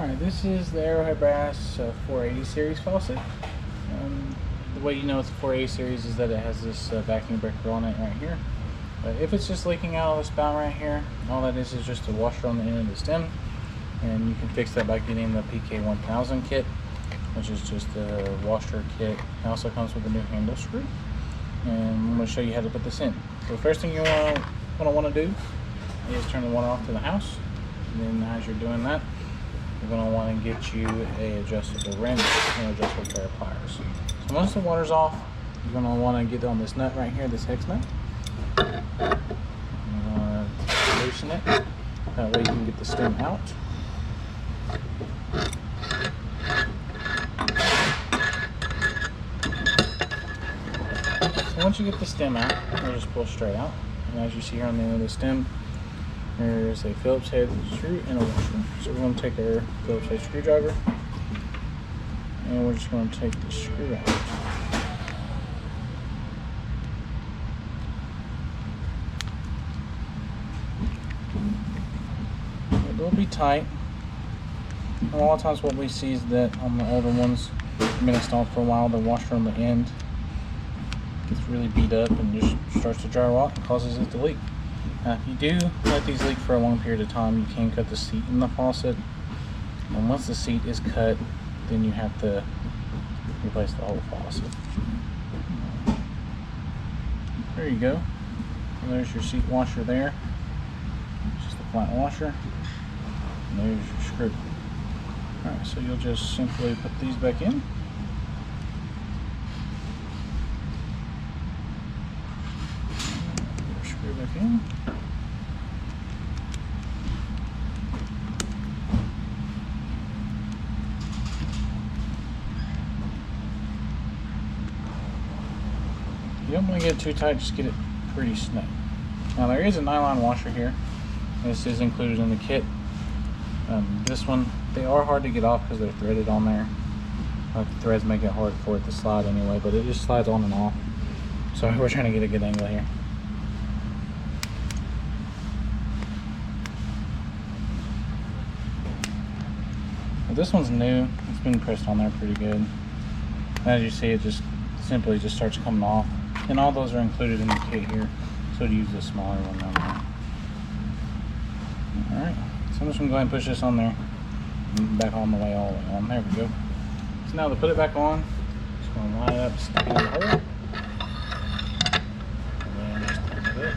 Alright, this is the Arrowhead Brass 480 series faucet. The way you know it's a 480 series is that it has this vacuum breaker on it right here. If it's just leaking out of the spout right here, all that is just a washer on the end of the stem, and you can fix that by getting the PK1000 kit, which is just a washer kit. It also comes with a new handle screw, and I'm going to show you how to put this in. So the first thing you want to do is turn the water off to the house, and then as you're doing that, you're going to want to get you a adjustable wrench and adjustable pair of pliers. So once the water's off, you're going to want to get on this nut right here, this hex nut. You're going to loosen it. That way you can get the stem out. So once you get the stem out, you'll just pull straight out. And as you see here on the end of the stem, there's a Phillips head screw and a washer. So we're going to take our Phillips head screwdriver and we're just going to take the screw out. It will be tight. And a lot of times what we see is that on the older ones, they've been installed for a while, the washer on the end gets really beat up and just starts to dry rot and causes it to leak. Now, if you do let these leak for a long period of time, you can cut the seat in the faucet. And once the seat is cut, then you have to replace the whole faucet. There you go. And there's your seat washer there. It's just a flat washer. And there's your screw. Alright, so you'll just simply put these back in. Screw back in. You don't want to get it too tight, just get it pretty snug. Now there is a nylon washer here. This is included in the kit. This one, they are hard to get off because they're threaded on there. The threads make it hard for it to slide anyway, but it just slides on and off. So we're trying to get a good angle here. Well, this one's new. It's been pressed on there pretty good. And as you see, it just simply starts coming off. And all those are included in the kit here, so to use the smaller one down there. Alright, so I'm just going to go ahead and push this on there, and back on the way, all the way on. There we go. So now to put it back on, just going to line it up, stick it in the hole, and then just tighten it up.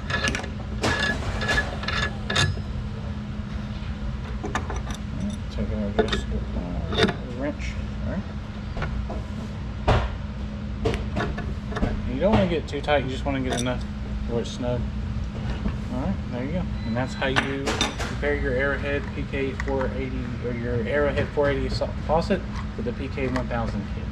Take our adjustable wrench. Alright. You don't want to get too tight, you just want to get enough where it's snug. Alright, there you go. And that's how you prepare your Arrowhead PK480 or your Arrowhead 480 faucet with the PK1000 kit.